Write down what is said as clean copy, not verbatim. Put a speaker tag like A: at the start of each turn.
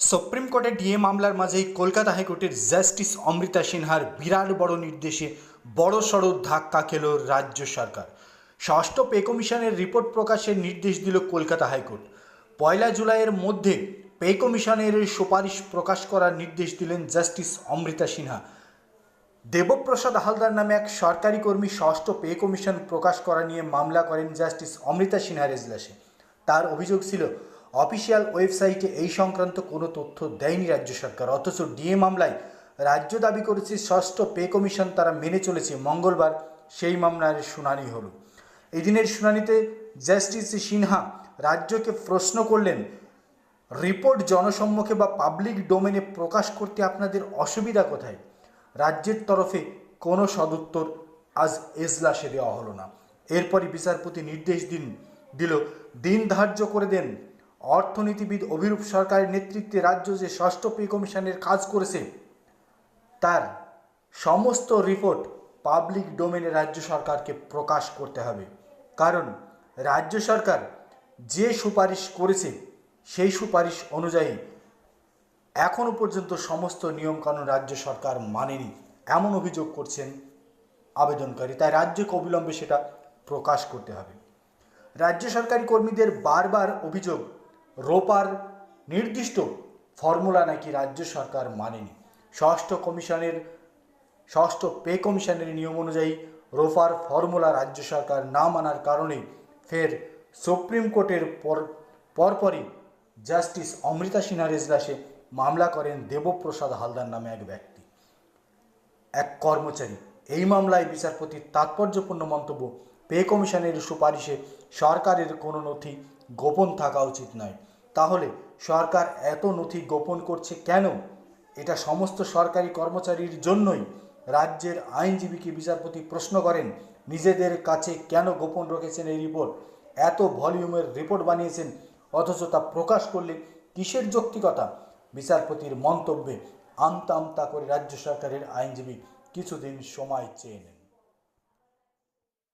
A: Supreme কোর্টে DA মামলার মাঝেই কলকাতা হাইকোর্টের জাস্টিস অমৃতা সিনহার বিরাট বড় নির্দেশে বড়সড় ধাক্কা খেল রাজ্য সরকার। ষষ্ঠ পে কমিশনের রিপোর্ট প্রকাশের নির্দেশ দিল কলকাতা হাইকোর্ট। 1 জুলাইয়ের মধ্যে পে কমিশনের সুপারিশ প্রকাশ করার নির্দেশ দিলেন জাস্টিস অমৃতা সিনহা। দেবপ্রসাদ হালদার নামে এক সরকারি কর্মী ষষ্ঠ পে কমিশন প্রকাশ করা নিয়ে মামলা করেন জাস্টিস অমৃতা সিনহার এজলাসে। তার অভিযোগ ছিল, অফিসিয়াল ওয়েবসাইটে এই সংক্রান্ত কোনো তথ্য দেয়নি রাজ্য সরকার, অথচ ডিএ মামলায় রাজ্য দাবি করেছে ষষ্ঠ পে কমিশন তারা মেনে চলেছে। মঙ্গলবার সেই মামলার শুনানি হলো। এই দিনের শুনানিতে জাস্টিস সিনহা রাজ্যকে প্রশ্ন করলেন, রিপোর্ট জনসম্মুখে বা পাবলিক ডোমেনে প্রকাশ করতে আপনাদের অসুবিধা কোথায়? রাজ্যের তরফে কোনো সদুত্তর আজ এজলাসে দেওয়া হলো না। এরপরই বিচারপতি নির্দেশ দিন ধার্য করে দেন। অর্থনীতিবিদ অভিরূপ সরকারের নেতৃত্বে রাজ্য যে ষষ্ঠ পে কমিশনের কাজ করেছে তার সমস্ত রিপোর্ট পাবলিক ডোমেনে রাজ্য সরকারকে প্রকাশ করতে হবে। কারণ রাজ্য সরকার যে সুপারিশ করেছে সেই সুপারিশ অনুযায়ী এখনও পর্যন্ত সমস্ত নিয়মকানুন রাজ্য সরকার মানেনি, এমন অভিযোগ করছেন আবেদনকারী। তাই রাজ্যকে অবিলম্বে সেটা প্রকাশ করতে হবে। রাজ্য সরকারি কর্মীদের বারবার অভিযোগ, রোপার নির্দিষ্ট ফর্মুলা নাকি রাজ্য সরকার মানেনি। ষষ্ঠ পে কমিশনের নিয়ম অনুযায়ী রোপার ফর্মুলা রাজ্য সরকার না মানার কারণে ফের সুপ্রিম কোর্টের পরপরই জাস্টিস অমৃতা সিনহার এজলাসে মামলা করেন দেবপ্রসাদ হালদার নামে এক কর্মচারী। এই মামলায় বিচারপতির তাৎপর্যপূর্ণ মন্তব্য, পে কমিশনের সুপারিশে সরকারের কোনো নথি গোপন থাকা উচিত নয়। তাহলে সরকার এত নথি গোপন করছে কেন? এটা সমস্ত সরকারি কর্মচারীর জন্যই। রাজ্যের আইনজীবীকে বিচারপতি প্রশ্ন করেন, নিজেদের কাছে কেন গোপন রেখেছেন এই রিপোর্ট? এত ভলিউমের রিপোর্ট বানিয়েছেন, অথচ তা প্রকাশ করলে কিসের যৌক্তিকতা? বিচারপতির মন্তব্যে আমতা আমতা করে রাজ্য সরকারের আইনজীবী কিছুদিন সময় চেয়ে নেন।